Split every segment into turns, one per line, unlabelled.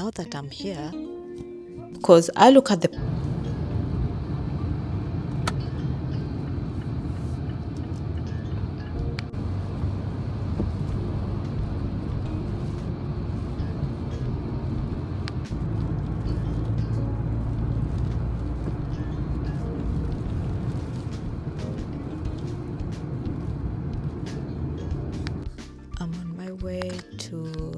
now that I'm here, because I look at the I'm on my way to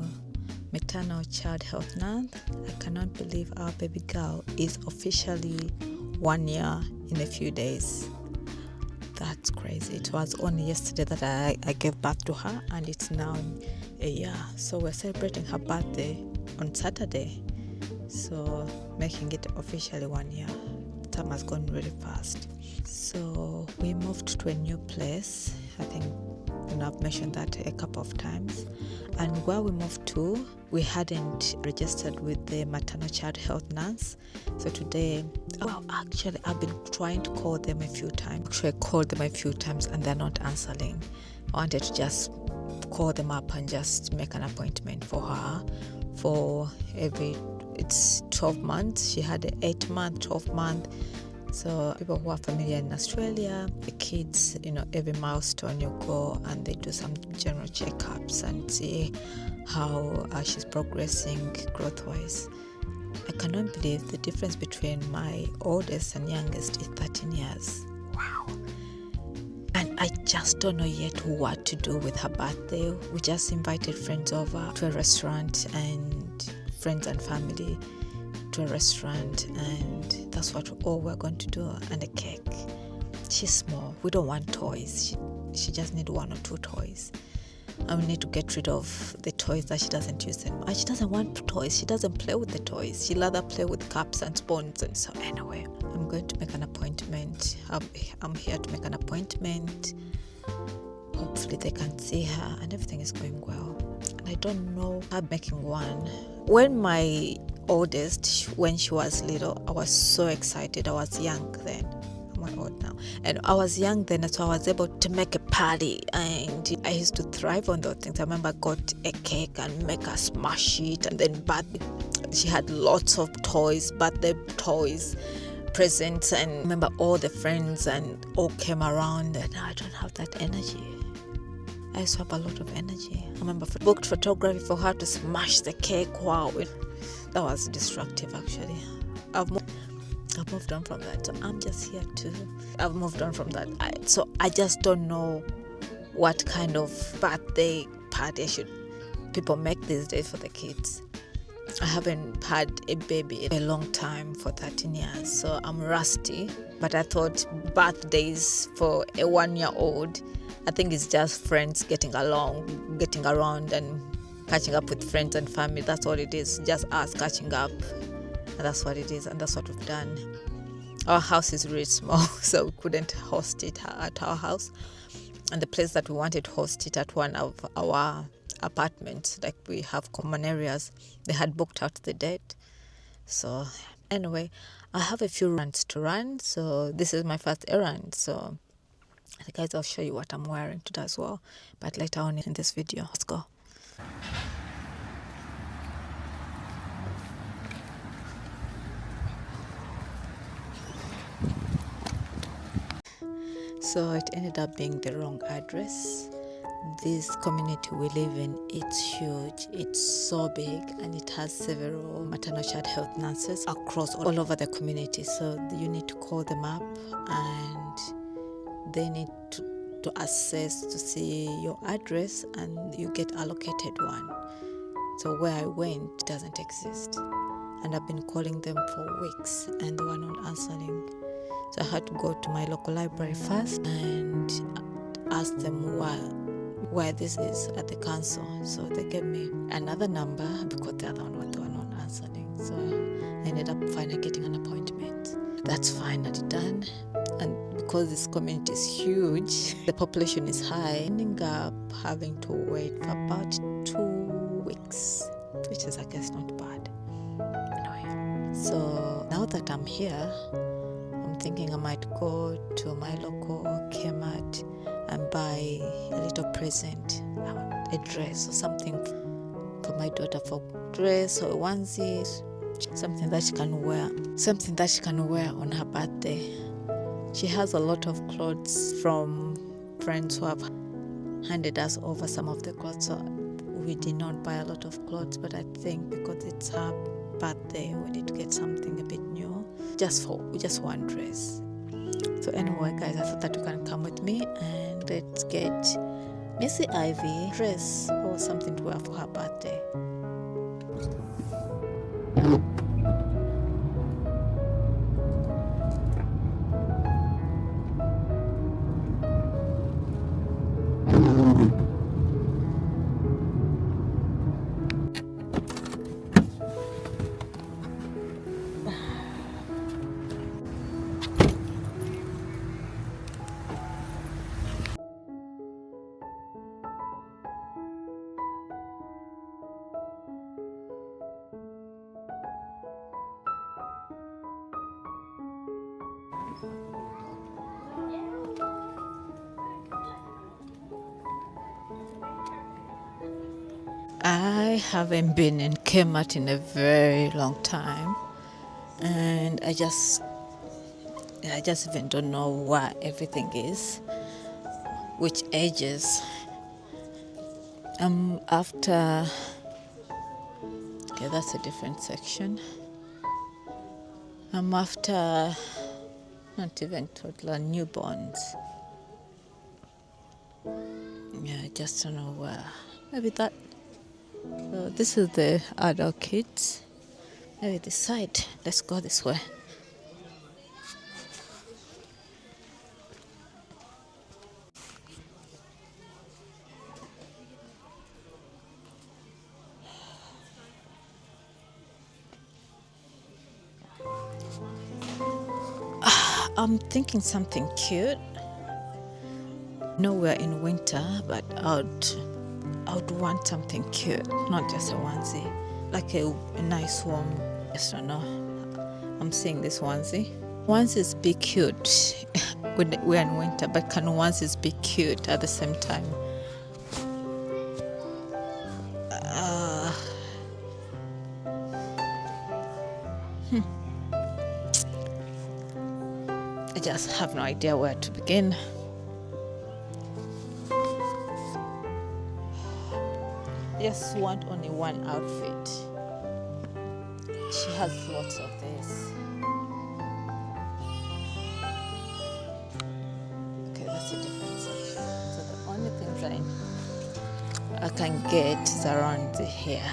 maternal child health nurse. I cannot believe our baby girl is officially 1 year in a few days. That's crazy. It was only yesterday that I gave birth to her, and it's now a year. So we're celebrating her birthday on Saturday. So making it officially 1 year. Time has gone really fast. So we moved to a new place. I think I've mentioned that a couple of times. And where we moved to, we hadn't registered with the maternal child health nurse. So today, actually, I've been trying to call them a few times. Actually, I called them a few times and they're not answering. I wanted to just call them up and just make an appointment for her for it's 12 months. She had an 8-month, 12-month. So people who are familiar in Australia, the kids, every milestone you go and they do some general checkups and see how she's progressing growth-wise. I cannot believe the difference between my oldest and youngest is 13 years. Wow. And I just don't know yet what to do with her birthday. We just invited friends over to a restaurant and friends and family to a restaurant, and that's what all we're going to do, and a cake. She's small. We don't want toys. She just needs 1 or 2 toys. And we need to get rid of the toys that she doesn't use them. And she doesn't want toys. She doesn't play with the toys. She'll rather play with cups and spoons. And so anyway, I'm going to make an appointment. I'm here to make an appointment. Hopefully they can see her and everything is going well. And I don't know how making one. When my oldest, when she was little, I was so excited. I was young then. I'm old now, and I was young then, so I was able to make a party, and I used to thrive on those things. I remember I got a cake and make her smash it, and then she had lots of toys, birthday toys, presents, and I remember all the friends and all came around, and I don't have that energy. I used to have a lot of energy. I remember I booked photography for her to smash the cake. Wow, that was destructive actually. I've moved on from that, so I'm just here to. I've moved on from that. So I just don't know what kind of birthday party people make these days for the kids. I haven't had a baby in a long time, for 13 years, so I'm rusty. But I thought birthdays for a 1-year-old, I think it's just friends getting around and catching up with friends and family. That's all it is, just us catching up. And that's what it is, and that's what we've done. Our house is really small, so we couldn't host it at our house. And the place that we wanted to host it at, one of our apartments, like we have common areas, they had booked out the date. So anyway, I have a few errands to run, so this is my first errand. So guys, I'll show you what I'm wearing today as well, but later on in this video. Let's go. So it ended up being the wrong address. This community we live in, it's huge, it's so big, and it has several maternal child health nurses across all over the community. So you need to call them up and they need to assess to see your address, and you get allocated one. So where I went, it doesn't exist. And I've been calling them for weeks and they were not answering. So I had to go to my local library first and ask them where this is at the council. So they gave me another number because the other one they were not answering. So I ended up finally getting an appointment. That's finally done. And because this community is huge, the population is high, ending up having to wait for about 2 weeks, which is, I guess, not bad. Anyway, so now that I'm here, I'm thinking I might go to my local Kmart and buy a little present, a dress or something for my daughter for dress or onesie, something that she can wear on her birthday. She has a lot of clothes from friends who have handed us over some of the clothes, so we did not buy a lot of clothes, but I think because it's her birthday we need to get something a bit new, just one dress. So anyway guys, I thought that you can come with me and let's get Missy Ivy a dress or something to wear for her birthday. I haven't been in Kmart in a very long time, and I just even don't know where everything is, which ages. After, okay, that's a different section. I'm after not even toddler, newborns. Yeah, I just don't know where. Maybe that. So this is the adult kids. Maybe this side. Let's go this way. I'm thinking something cute. No, we're in winter, but I would want something cute, not just a onesie, like a nice warm. I just don't know. I'm seeing this onesie. Onesies be cute when we're in winter, but can onesies be cute at the same time? I just have no idea where to begin. I just want only one outfit. She has lots of this. Okay, that's a different section. So the only things I can get is around here.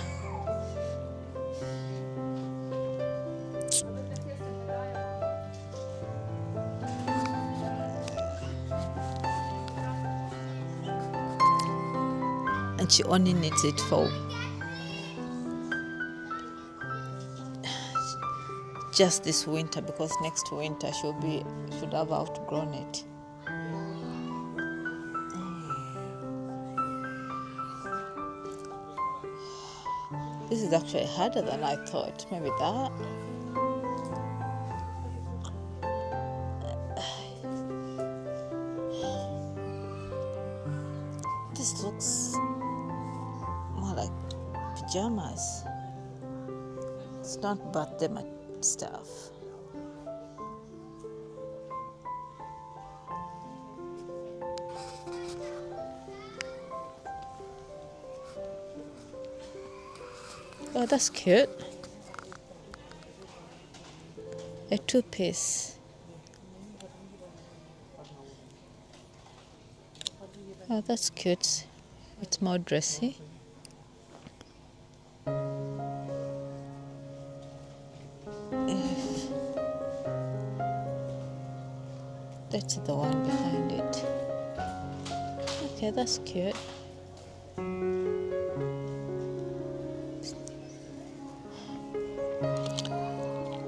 And she only needs it for just this winter, because next winter should have outgrown it. This is actually harder than I thought. Maybe that. This looks more like pajamas. It's not birthday stuff. Oh, that's cute. A two-piece. Oh, that's cute. It's more dressy. That's the one behind it. Okay, that's cute.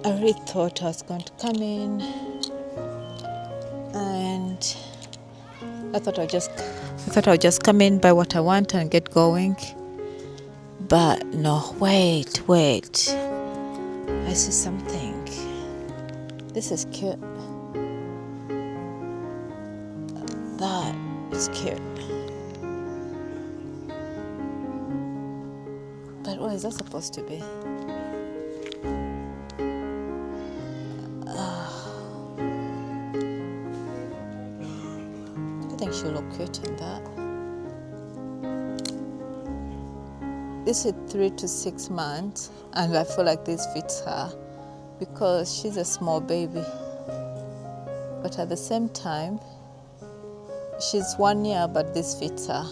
I really thought I was going to come in and I thought I'll just come in, buy what I want and get going. But no, wait. I see something. This is cute. That is cute. What is that supposed to be? I think she'll look cute in that. This is 3 to 6 months, and I feel like this fits her because she's a small baby. But at the same time, she's 1 year, but this fits her.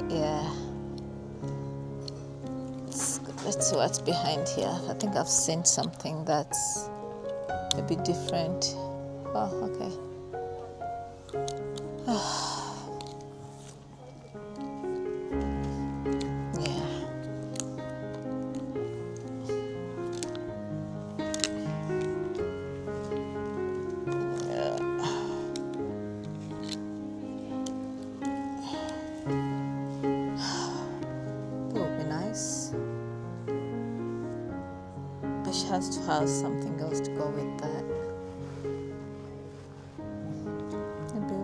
Yeah. Let's see what's behind here. I think I've seen something that's a bit different. Oh, okay. Yeah. That would be nice. But she has to have something else to go with that. Maybe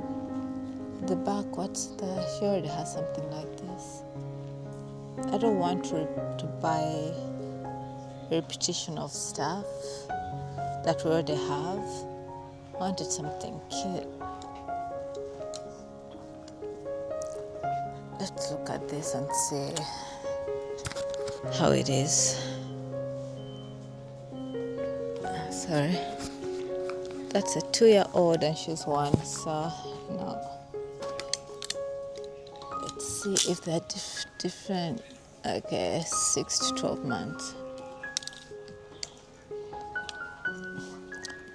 the back, what's the... She already has something like this. I don't want to buy a repetition of stuff that we already have. I wanted something cute. Let's look at this and see how it is. Sorry. That's a 2-year-old and she's 1, so no. Let's see if they're different. Okay, 6 to 12 months.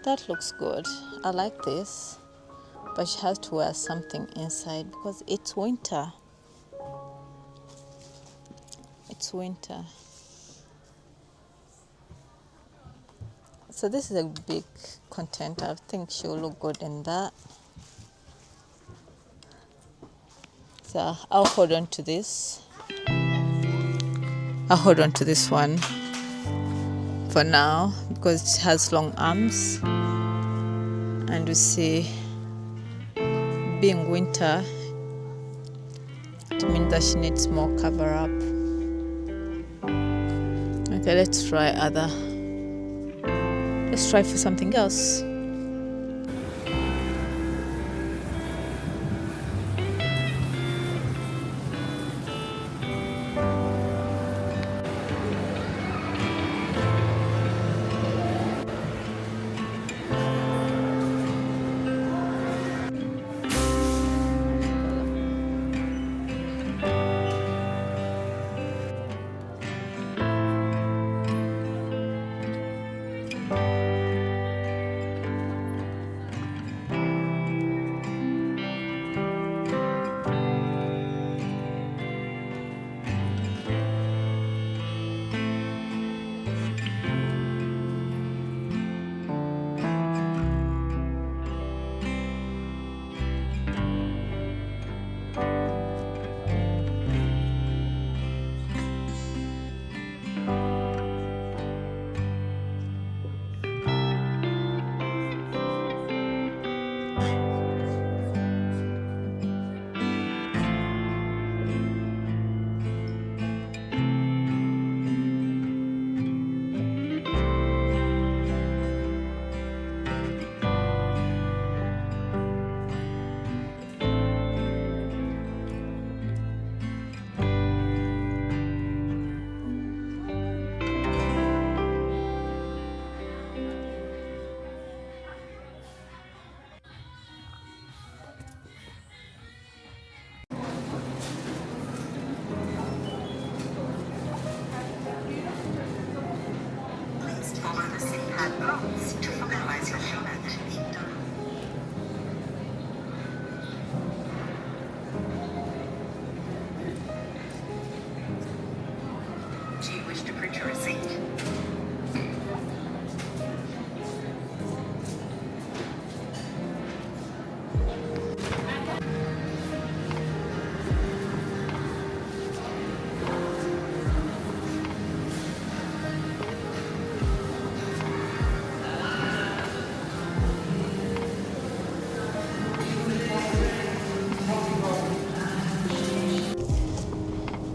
That looks good. I like this, but she has to wear something inside because it's winter. It's winter. So this is a big content. I think she'll look good in that. So I'll hold on to this. I'll hold on to this one for now because it has long arms. And you see, being winter, it means that she needs more cover up. Okay, let's try for something else.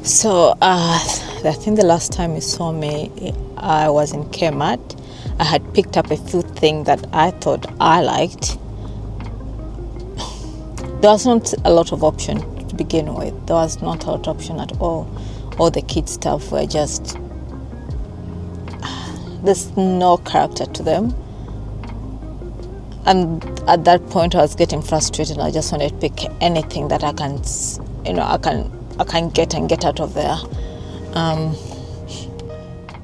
So I think the last time you saw me, I was in Kmart. I had picked up a few things that I thought I liked. There was not a lot of option to begin with. There was not a lot of option at all. All the kids stuff were just, there's no character to them. And at that point I was getting frustrated. I just wanted to pick anything that I can get and get out of there.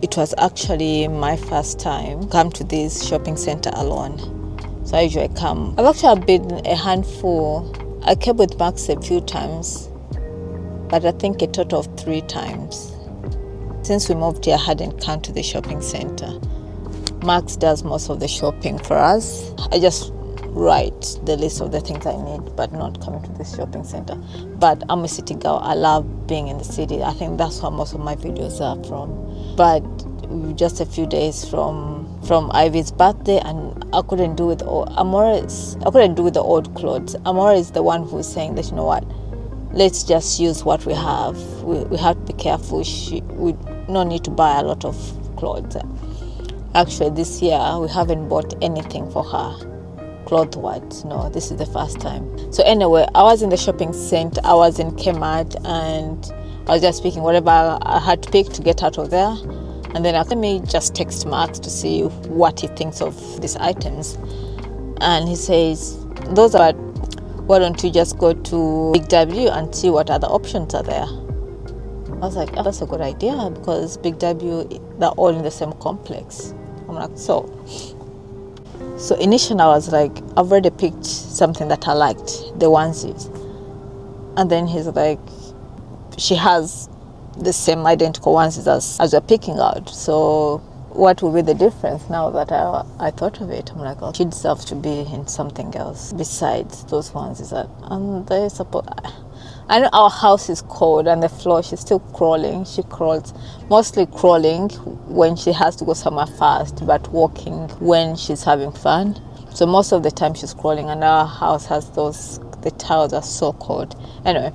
It was actually my first time come to this shopping center alone. So I usually come. I've actually been a handful. I came with Max a few times, but I think a total of 3 times. Since we moved here, I hadn't come to the shopping center. Max does most of the shopping for us. I just write the list of the things I need, but not coming to the shopping center. But I'm a city girl. I love being in the city. I think that's where most of my videos are from. But just a few days from Ivy's birthday, and I couldn't do with I couldn't do with the old clothes. Amora is the one who's saying that, you know what, let's just use what we have. We have to be careful. We no need to buy a lot of clothes. Actually, this year we haven't bought anything for her cloth-wise. No, this is the first time. So anyway, I was in the shopping center. I was in Kmart, and I was just picking whatever I had to pick to get out of there. And then let me just text Max to see what he thinks of these items. And he says, those are, why don't you just go to Big W and see what other options are there? I was like, oh, that's a good idea, because Big W, they're all in the same complex. I'm like, so initially I was like, I've already picked something that I liked, the onesies. And then he's like, she has the same identical onesies as we're picking out. So what will be the difference now that I thought of it? I'm like, oh, she deserves to be in something else besides those onesies. And they suppose, I know our house is cold and the floor, she's still crawling. She crawls, mostly crawling when she has to go somewhere fast, but walking when she's having fun. So most of the time she's crawling, and our house has the tiles are so cold. Anyway,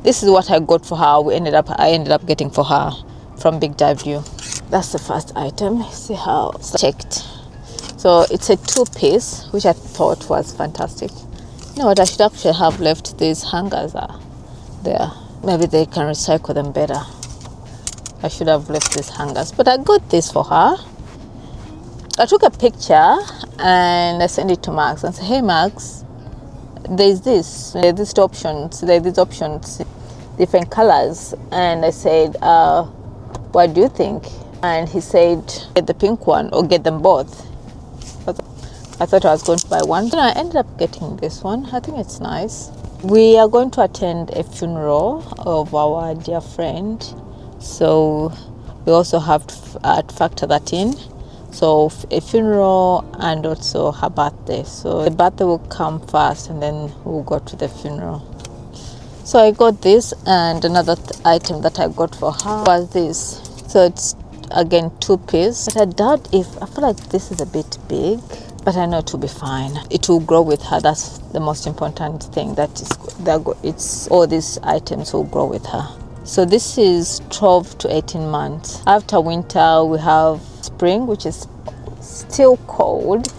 this is what I got for her. I ended up getting for her from Big W. That's the first item. See how it's checked. So it's a 2-piece, which I thought was fantastic. You know what? I should actually have left these hangers there. Maybe they can recycle them better. I should have left these hangers, but I got this for her. I took a picture and I sent it to Max and said, hey Max, there's these options, different colors. And I said, what do you think? And he said, get the pink one or get them both. I thought I was going to buy one. And I ended up getting this one. I think it's nice. We are going to attend a funeral of our dear friend. So we also have to factor that in. So a funeral and also her birthday. So the birthday will come first and then we'll go to the funeral. So I got this, and another item that I got for her was this. So it's again 2-piece, but I feel like this is a bit big, but I know it will be fine. It will grow with her. That's the most important thing. It's all these items will grow with her. So this is 12 to 18 months. After winter, we have spring, which is still cold.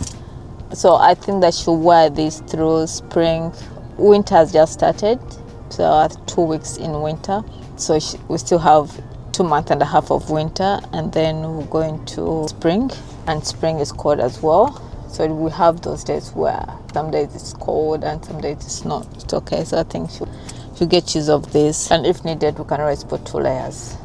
So I think that she'll wear this through spring. Winter has just started. So 2 weeks in winter. So we still have 2.5 months of winter, and then we're going to spring. And spring is cold as well. So we have those days where some days it's cold and some days it's not. It's okay. So I think she'll get use of this. And if needed, we can always put 2 layers.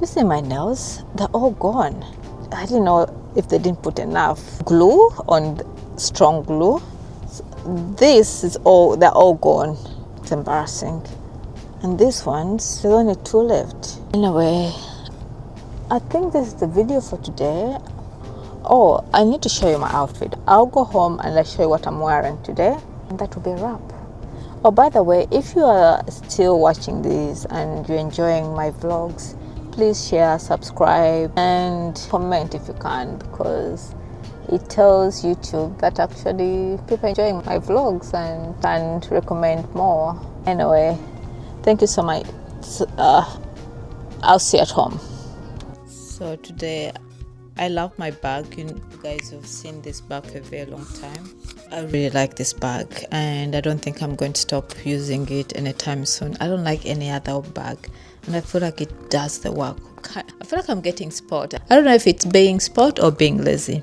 You see my nails? They're all gone. I didn't know if they didn't put enough glue on, strong glue. They're all gone. It's embarrassing. And these ones, there's only 2 left. Anyway, I think this is the video for today. Oh, I need to show you my outfit. I'll go home and I'll show you what I'm wearing today, and that will be a wrap. Oh, by the way, if you are still watching this and you're enjoying my vlogs, please share, subscribe, and comment if you can, because it tells YouTube that actually people are enjoying my vlogs and recommend more. Anyway, thank you so much I'll see at home. So today, I love my bag. You guys have seen this bag for a very long time. I really like this bag, and I don't think I'm going to stop using it anytime soon. I don't like any other bag, and I feel like it does the work. I feel like I'm getting sport. I don't know if it's being sport or being lazy.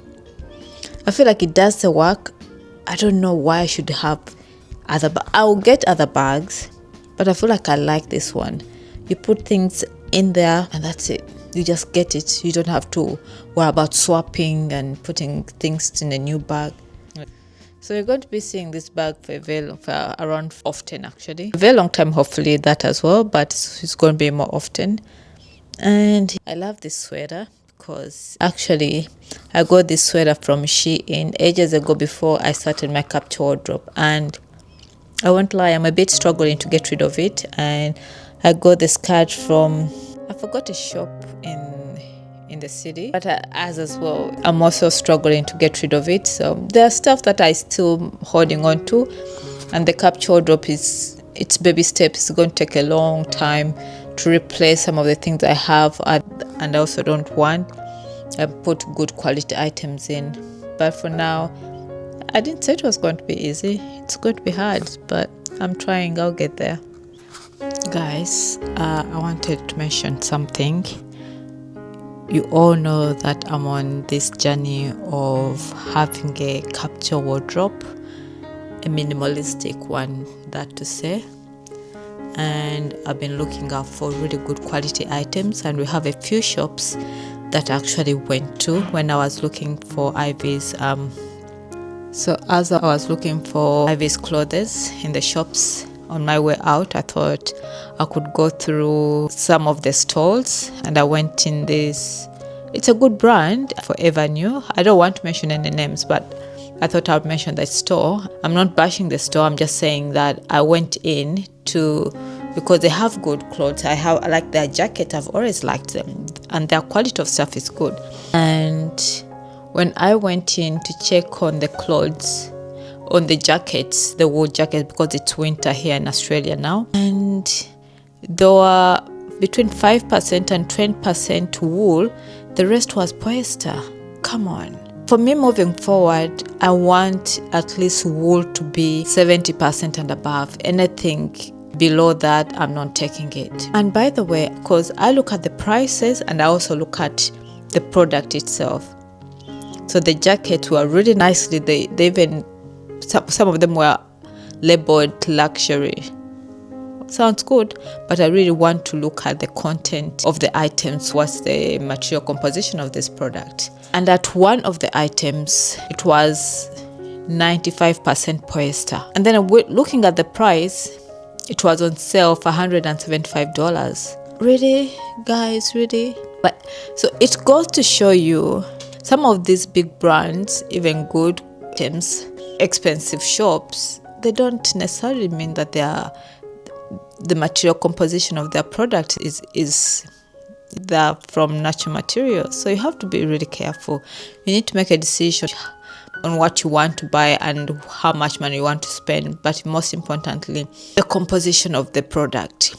I feel like it does the work. I don't know why I should have other bags. I'll get other bags, but I feel like I like this one. You put things in there and that's it. You just get it. You don't have to worry about swapping and putting things in a new bag. So you're going to be seeing this bag for around often, actually. A very long time, hopefully that as well, but it's going to be more often. And I love this sweater because actually I got this sweater from Shein ages ago before I started my capture wardrobe, and I won't lie, I'm a bit struggling to get rid of it. And I got the skirt from, I forgot a shop in the city, but as well, I'm also struggling to get rid of it. So there are stuff that I still holding on to, and the capture wardrobe it's baby steps. It's going to take a long time to replace some of the things I have, and I also don't want. I put good quality items in, but for now, I didn't say it was going to be easy. It's going to be hard, but I'm trying. I'll get there. Guys, I wanted to mention something. You all know that I'm on this journey of having a capture wardrobe, a minimalistic one, that to say. And I've been looking out for really good quality items, and we have a few shops that I actually went to when I was looking for Ivy's. So as I was looking for Ivy's clothes in the shops on my way out, I thought I could go through some of the stalls, and I went in this. It's a good brand, Forever New. I don't want to mention any names, but I thought I would mention that store. I'm not bashing the store. I'm just saying that I went in because they have good clothes. I like their jacket. I've always liked them, and their quality of stuff is good. And when I went in to check on the clothes, on the jackets, the wool jackets, because it's winter here in Australia now, and there were between 5% and 10% wool. The rest was polyester. Come on. For me, moving forward, I want at least wool to be 70% and above. Anything below that, I'm not taking it. And by the way, because I look at the prices and I also look at the product itself. So the jackets were really nicely, they even, some of them were labeled luxury. Sounds good, but I really want to look at the content of the items. What's the material composition of this product? And at one of the items, it was 95% polyester. And then looking at the price, it was on sale for $175. Really, guys, really? But so it goes to show you some of these big brands, even good items, expensive shops, they don't necessarily mean that the material composition of their product is they're from natural materials. So you have to be really careful. You need to make a decision on what you want to buy and how much money you want to spend, but most importantly, the composition of the product,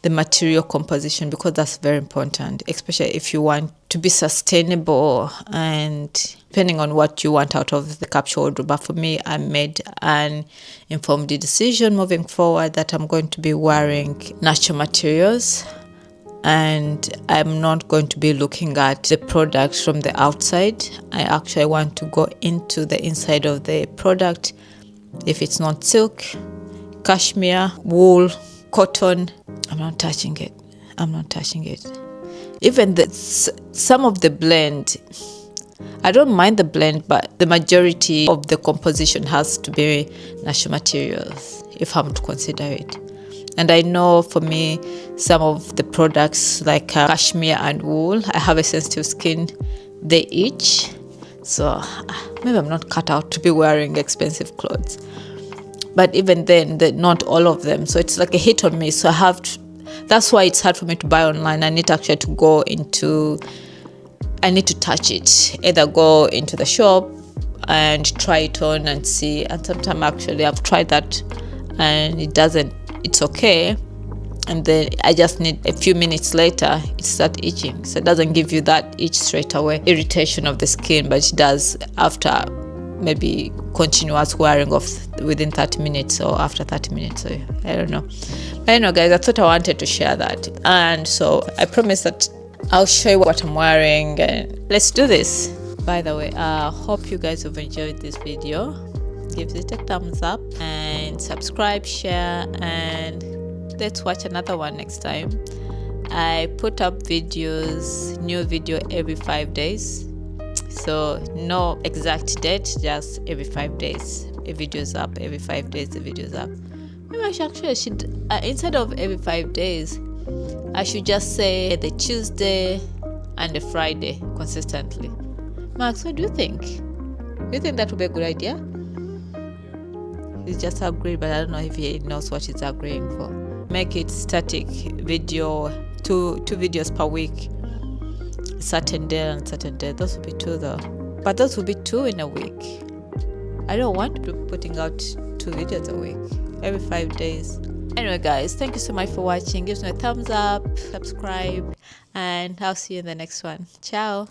the material composition, because that's very important, especially if you want to be sustainable and depending on what you want out of the capture wardrobe. But for me, I made an informed decision moving forward that I'm going to be wearing natural materials, and I'm not going to be looking at the product from the outside. I actually want to go into the inside of the product. If it's not silk, cashmere, wool, cotton, I'm not touching it. Even some of the blend, I don't mind the blend, but the majority of the composition has to be natural materials if I'm to consider it. And I know for me, some of the products like cashmere and wool, I have a sensitive skin, they itch. So maybe I'm not cut out to be wearing expensive clothes. But even then, not all of them. So it's like a hit on me. So that's why it's hard for me to buy online. I need actually to I need to touch it. Either go into the shop and try it on and see. And sometimes actually I've tried that and it's okay. and then I just need a few minutes later it starts itching. So it doesn't give you that itch straight away, irritation of the skin, but it does after maybe continuous wearing of within 30 minutes or after 30 minutes. So I don't know. But anyway, guys, I thought I wanted to share that. And so I promise that I'll show you what I'm wearing, and let's do this. By the way, I hope you guys have enjoyed this video. Give it a thumbs up and subscribe, share, and let's watch another one next time. I put up videos, new video every 5 days. So no exact date, just every 5 days. A video's up, every 5 days the video's up. Maybe I should instead of every 5 days, I should just say the Tuesday and the Friday consistently. Max, what do you think? Do you think that would be a good idea? He's just agreed, but I don't know if he knows what he's agreeing for. Make it static video, two videos per week. Certain day and certain day. Those will be 2 though. But those will be 2 in a week. I don't want to be putting out 2 videos a week. Every 5 days. Anyway, guys, thank you so much for watching. Give me a thumbs up, subscribe, and I'll see you in the next one. Ciao.